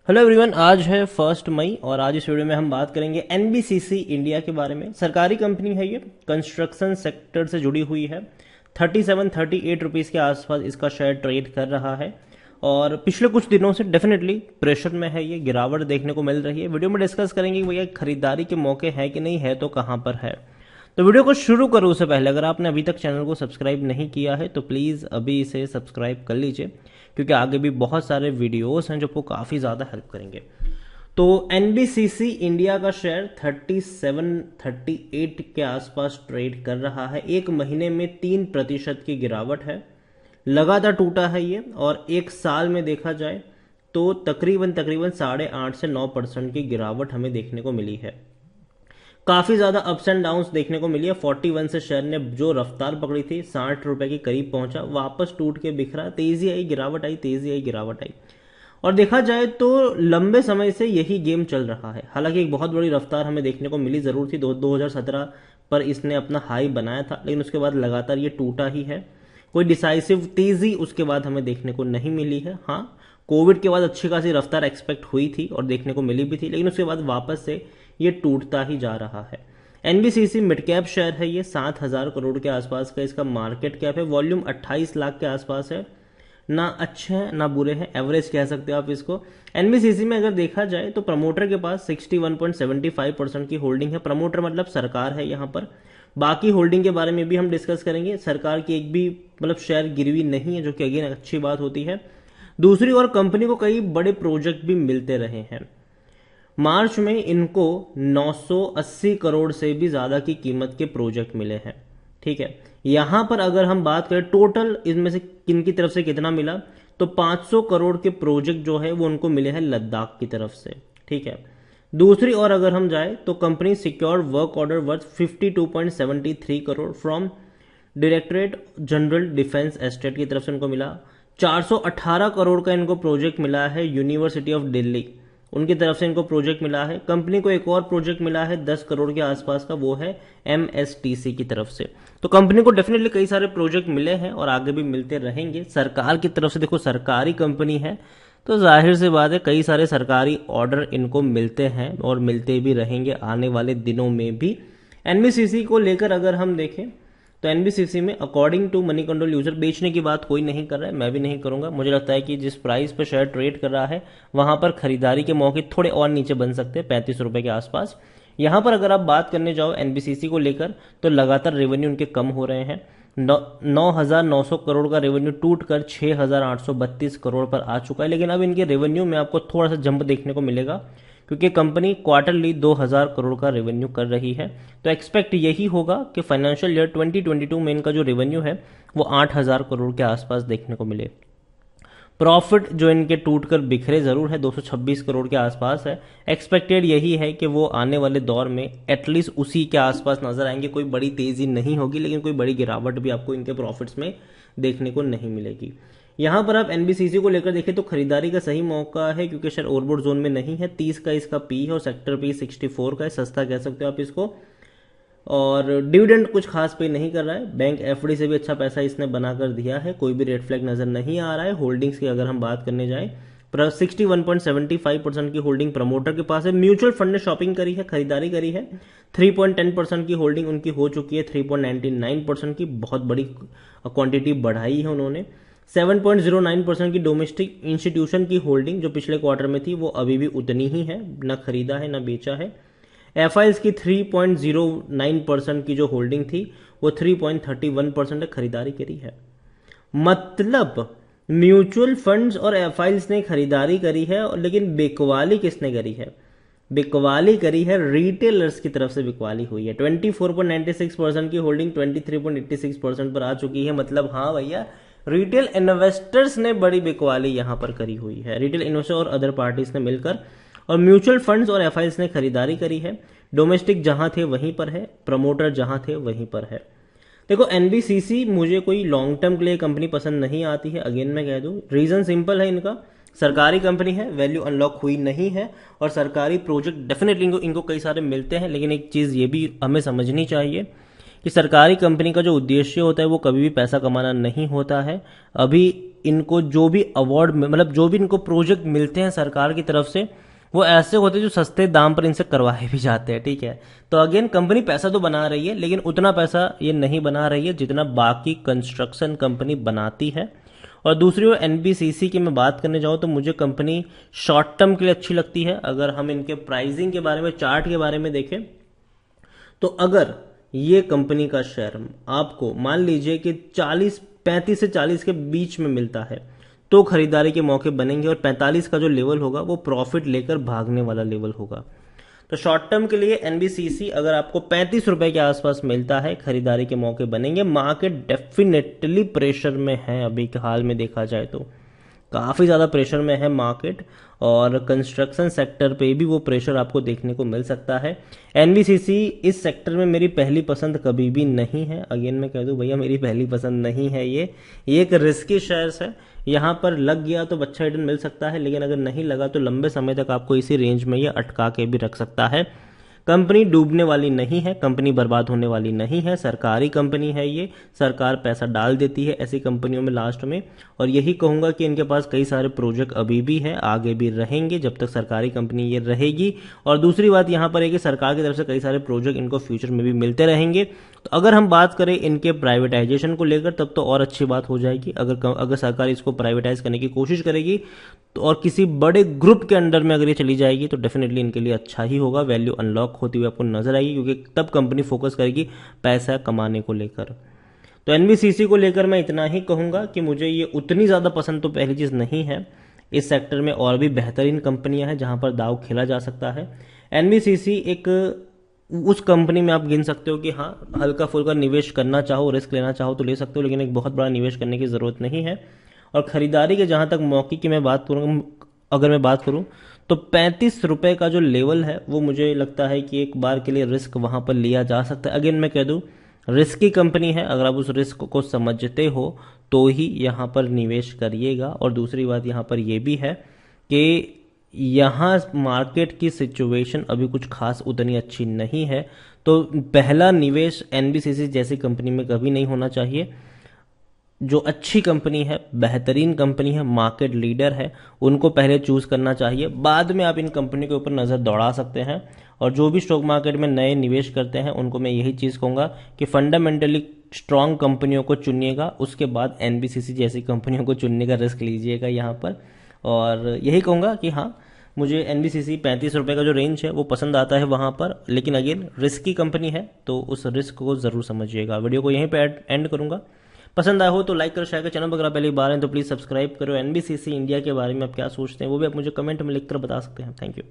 Hello everyone, आज है 1 मई और आज इस वीडियो में हम बात करेंगे एनबीसीसी इंडिया के बारे में। सरकारी कंपनी है ये, कंस्ट्रक्शन सेक्टर से जुड़ी हुई है। 37-38 रुपीज़ के आसपास इसका शेयर ट्रेड कर रहा है और पिछले कुछ दिनों से डेफिनेटली प्रेशर में है, ये गिरावट देखने को मिल रही है। वीडियो में डिस्कस करेंगे कि भैया खरीदारी के मौके हैं कि नहीं है, तो कहाँ पर है। तो वीडियो को शुरू करूँ उससे पहले अगर आपने अभी तक चैनल को सब्सक्राइब नहीं किया है तो प्लीज़ अभी इसे सब्सक्राइब कर लीजिए, क्योंकि आगे भी बहुत सारे वीडियोस हैं जो आपको काफ़ी ज़्यादा हेल्प करेंगे। तो एनबीसीसी इंडिया का शेयर 37-38 के आसपास ट्रेड कर रहा है। एक महीने में 3% की गिरावट है, लगातार टूटा है ये, और एक साल में देखा जाए तो तकरीबन 8.5 से 9% की गिरावट हमें देखने को मिली है। काफी ज्यादा अप्स एंड डाउन्स देखने को मिली है। 41 से शेयर ने जो रफ्तार पकड़ी थी 60 रुपए के करीब पहुंचा, वापस टूट के बिखरा, तेजी आई गिरावट आई, तेजी आई गिरावट आई। और देखा जाए तो लंबे समय से यही गेम चल रहा है। हालांकि एक बहुत बड़ी रफ्तार हमें देखने को मिली जरूर थी, 2017 पर इसने अपना हाई बनाया था, लेकिन उसके बाद लगातार ये टूटा ही है। कोई डिसाइसिव तेजी उसके बाद हमें देखने को नहीं मिली है। हाँ, कोविड के बाद अच्छी खासी रफ्तार एक्सपेक्ट हुई थी और देखने को मिली भी थी, लेकिन उसके बाद वापस से ये टूटता ही जा रहा है। एनबीसीसी मिड कैप शेयर है ये, 7,000 करोड़ के आसपास का इसका मार्केट कैप है। वॉल्यूम 28 लाख के आसपास है। ना अच्छे हैं ना बुरे हैं, एवरेज कह सकते हो आप इसको। एनबीसीसी में अगर देखा जाए तो प्रमोटर के पास 61.75% की होल्डिंग है। प्रमोटर मतलब सरकार है यहाँ पर। बाकी होल्डिंग के बारे में भी हम डिस्कस करेंगे। सरकार की एक भी शेयर गिरवी नहीं है, जो कि अगेन अच्छी बात होती है। दूसरी ओर कंपनी को कई बड़े प्रोजेक्ट भी मिलते रहे हैं। मार्च में इनको 980 करोड़ से भी ज्यादा की कीमत के प्रोजेक्ट मिले हैं। ठीक है, यहां पर अगर हम बात करें टोटल इनमें से किन की तरफ से कितना मिला, तो 500 करोड़ के प्रोजेक्ट जो है वो उनको मिले हैं लद्दाख की तरफ से। ठीक है, दूसरी ओर अगर हम जाए तो company secured work order worth 52.73 crore from directorate general defence estate की तरफ से इनको मिला। 418 करोड़ का इनको प्रोजेक्ट मिला है यूनिवर्सिटी ऑफ दिल्ली, उनकी तरफ से इनको प्रोजेक्ट मिला है। कंपनी को एक और प्रोजेक्ट मिला है 10 करोड़ के आसपास का, वो है एमएसटीसी की तरफ से। तो कंपनी को डेफिनेटली कई सारे प्रोजेक्ट मिले हैं और आगे भी मिलते रहेंगे। सरकार की तरफ से देखो, सरकारी कंपनी है तो जाहिर सी बात है कई सारे सरकारी ऑर्डर इनको मिलते हैं और मिलते भी रहेंगे आने वाले दिनों में भी। एनबीसीसी को लेकर अगर हम देखें तो एनबीसीसी में according to Moneycontrol user बेचने की बात कोई नहीं कर रहा है, मैं भी नहीं करूंगा। मुझे लगता है कि जिस प्राइस पर शेयर ट्रेड कर रहा है वहां पर खरीदारी के मौके थोड़े और नीचे बन सकते हैं, 35 रुपए के आसपास। यहां पर अगर आप बात करने जाओ एनबीसीसी को लेकर तो लगातार रेवेन्यू उनके कम हो रहे हैं। 9,900 करोड़ का रेवेन्यू टूट कर 6,832 करोड़ पर आ चुका है। लेकिन अब इनके रेवेन्यू में आपको थोड़ा सा जंप देखने को मिलेगा, क्योंकि कंपनी क्वार्टरली 2,000 करोड़ का रेवेन्यू कर रही है। तो एक्सपेक्ट यही होगा कि फाइनेंशियल ईयर 2022 में इनका जो रेवेन्यू है वो 8,000 करोड़ के आसपास देखने को मिले। प्रॉफिट जो इनके टूट कर बिखरे जरूर है, 226 करोड़ के आसपास है। एक्सपेक्टेड यही है कि वो आने वाले दौर में एटलीस्ट उसी के आसपास नजर आएंगे। कोई बड़ी तेजी नहीं होगी, लेकिन कोई बड़ी गिरावट भी आपको इनके प्रॉफिट्स में देखने को नहीं मिलेगी। यहां पर आप एनबीसीसी को लेकर देखें तो खरीदारी का सही मौका है, क्योंकि शेयर ओवरबोट जोन में नहीं है। 30 का इसका पी है और सेक्टर पी 64 का है, सस्ता कह सकते हो आप इसको। और डिविडेंड कुछ खास पे नहीं कर रहा है। बैंक एफडी से भी अच्छा पैसा इसने बनाकर दिया है, कोई भी रेड फ्लैग नजर नहीं आ रहा है। होल्डिंग्स की अगर हम बात करने जाए 61.75% की होल्डिंग प्रमोटर के पास है। म्यूचुअल फंड ने शॉपिंग करी है, खरीदारी करी है। 3.10% की होल्डिंग उनकी हो चुकी है, 3.99% की बहुत बड़ी क्वांटिटी बढ़ाई है उन्होंने। 7.09% की डोमेस्टिक इंस्टीट्यूशन की होल्डिंग जो पिछले क्वार्टर में थी वो अभी भी उतनी ही है, न खरीदा है न बेचा है। एफआईएस की 3.09% की जो होल्डिंग थी वो 3.31% खरीदारी करी है। मतलब म्यूचुअल फंड्स और एफआईएस ने खरीदारी करी है, लेकिन बिकवाली किसने करी है? बिकवाली करी है रिटेलर्स की तरफ से बिकवाली हुई है। 24.96% की होल्डिंग 23.86% पर आ चुकी है। मतलब हाँ भैया, रिटेल इन्वेस्टर्स ने बड़ी बिकवाली यहां पर करी हुई है, रिटेल इन्वेस्टर और अदर पार्टीज ने मिलकर। और म्यूचुअल फंड्स और एफआईएस ने खरीदारी करी है। डोमेस्टिक जहां थे वहीं पर है, प्रमोटर जहां थे वहीं पर है। देखो एनबीसीसी मुझे कोई लॉन्ग टर्म के लिए कंपनी पसंद नहीं आती है, अगेन मैं कह दूं। रीजन सिंपल है इनका, सरकारी कंपनी है, वैल्यू अनलॉक हुई नहीं है और सरकारी प्रोजेक्ट डेफिनेटली इनको कई सारे मिलते हैं। लेकिन एक चीज ये भी हमें समझनी चाहिए कि सरकारी कंपनी का जो उद्देश्य होता है वो कभी भी पैसा कमाना नहीं होता है। अभी इनको जो भी अवार्ड मतलब जो भी इनको प्रोजेक्ट मिलते हैं सरकार की तरफ से वो ऐसे होते हैं जो सस्ते दाम पर इनसे करवाए भी जाते हैं, ठीक है। तो अगेन कंपनी पैसा तो बना रही है लेकिन उतना पैसा ये नहीं बना रही है जितना बाकी कंस्ट्रक्शन कंपनी बनाती है। और दूसरी ओर एनबीसीसी की मैं बात करने जाऊं तो मुझे कंपनी शॉर्ट टर्म के लिए अच्छी लगती है। अगर हम इनके प्राइसिंग के बारे में, चार्ट के बारे में देखें तो अगर ये कंपनी का शेयर आपको मान लीजिए कि 35 से 40 के बीच में मिलता है तो खरीदारी के मौके बनेंगे, और 45 का जो लेवल होगा वो प्रॉफिट लेकर भागने वाला लेवल होगा। तो शॉर्ट टर्म के लिए एनबीसीसी अगर आपको 35 रुपए के आसपास मिलता है, खरीदारी के मौके बनेंगे। मार्केट डेफिनेटली प्रेशर में है, अभी के हाल में देखा जाए तो काफ़ी ज़्यादा प्रेशर में है मार्केट, और कंस्ट्रक्शन सेक्टर पे भी वो प्रेशर आपको देखने को मिल सकता है। एनबीसीसी इस सेक्टर में मेरी पहली पसंद कभी भी नहीं है। अगेन मैं कह दूं भैया मेरी पहली पसंद नहीं है। ये एक रिस्की शेयर्स है, यहाँ पर लग गया तो अच्छा रिटर्न मिल सकता है, लेकिन अगर नहीं लगा तो लंबे समय तक आपको इसी रेंज में ये अटका के भी रख सकता है। कंपनी डूबने वाली नहीं है, कंपनी बर्बाद होने वाली नहीं है, सरकारी कंपनी है ये, सरकार पैसा डाल देती है ऐसी कंपनियों में लास्ट में। और यही कहूंगा कि इनके पास कई सारे प्रोजेक्ट अभी भी है, आगे भी रहेंगे जब तक सरकारी कंपनी ये रहेगी। और दूसरी बात यहाँ पर है कि सरकार की तरफ से कई सारे प्रोजेक्ट इनको फ्यूचर में भी मिलते रहेंगे। तो अगर हम बात करें इनके प्राइवेटाइजेशन को लेकर तब तो और अच्छी बात हो जाएगी। अगर सरकार इसको प्राइवेटाइज करने की कोशिश करेगी तो, और किसी बड़े ग्रुप के अंडर में अगर ये चली जाएगी तो डेफिनेटली इनके लिए अच्छा ही होगा, वैल्यू अनलॉक होती हुई आपको नजर आएगी, क्योंकि तब कंपनी फोकस करेगी पैसा कमाने को लेकर। तो एनबीसीसी को लेकर मैं इतना ही कहूंगा कि मुझे ये उतनी ज़्यादा पसंद तो पहली चीज़ नहीं है। इस सेक्टर में और भी बेहतरीन कंपनियां हैं जहां पर दाव खेला जा सकता है। एनबीसीसी एक उस कंपनी में आप गिन सकते हो कि हाँ हल्का फुल्का निवेश करना चाहो, रिस्क लेना चाहो तो ले सकते हो, लेकिन एक बहुत बड़ा निवेश करने की ज़रूरत नहीं है। और खरीदारी के जहां तक मौके की मैं बात करूँ, अगर मैं बात करूँ तो 35 रुपए का जो लेवल है वो मुझे लगता है कि एक बार के लिए रिस्क वहां पर लिया जा सकता है। अगेन मैं कह दूं रिस्की कंपनी है, अगर आप उस रिस्क को समझते हो तो ही यहाँ पर निवेश करिएगा। और दूसरी बात यहाँ पर यह भी है कि यहाँ मार्केट की सिचुएशन अभी कुछ खास उतनी अच्छी नहीं है, तो पहला निवेश एनबीसीसी जैसी कंपनी में कभी नहीं होना चाहिए। जो अच्छी कंपनी है, बेहतरीन कंपनी है, मार्केट लीडर है, उनको पहले चूज करना चाहिए, बाद में आप इन कंपनी के ऊपर नज़र दौड़ा सकते हैं। और जो भी स्टॉक मार्केट में नए निवेश करते हैं उनको मैं यही चीज़ कहूँगा कि फंडामेंटली स्ट्रांग कंपनियों को चुनिएगा, उसके बाद एनबीसीसी जैसी कंपनियों को चुनने का रिस्क लीजिएगा यहाँ पर। और यही कहूँगा कि हाँ मुझे एनबीसीसी 35 रुपये का जो रेंज है वो पसंद आता है वहाँ पर, लेकिन अगेन रिस्की कंपनी है तो उस रिस्क को ज़रूर समझिएगा। वीडियो को यहीं पे एंड करूँगा। पसंद आया हो तो लाइक करो, शेयर करो, चैनल पर अगर आप पहली बार हैं तो प्लीज़ सब्सक्राइब करो। एनबीसीसी इंडिया के बारे में आप क्या सोचते हैं वो भी आप मुझे कमेंट में लिखकर बता सकते हैं। Thank you.